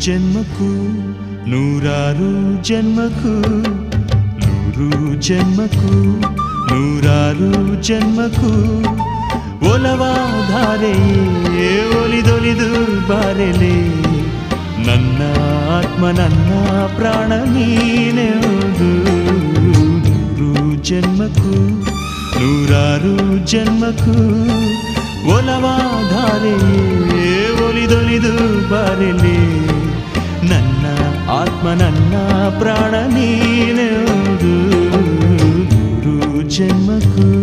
ಜನ್ಮಕ್ಕೂ ನೂರಾರು ಜನ್ಮಕ್ಕೂ ನೂರು ಜನ್ಮಕ್ಕೂ ನೂರಾರು ಜನ್ಮಕ್ಕೂ ಒಲವಾಧಾರೆಯೇ ಒಲಿದೊಲಿದು ಬಾರೆಲೆ ನನ್ನ ಆತ್ಮ ನನ್ನ ಪ್ರಾಣ ನೀನೆವುದು ನೂರು ಜನ್ಮಕ್ಕೂ ನೂರಾರು ಜನ್ಮಕ್ಕೂ ಒಲವಾಧಾರೆಯೇ ಒಲಿದೊಲಿದು ಬಾರೆಲೆ ನನ್ನ ಆತ್ಮ ನನ್ನ ಪ್ರಾಣ ನೀನೆವುದು ನೂರು ಜನ್ಮಕ್ಕೂ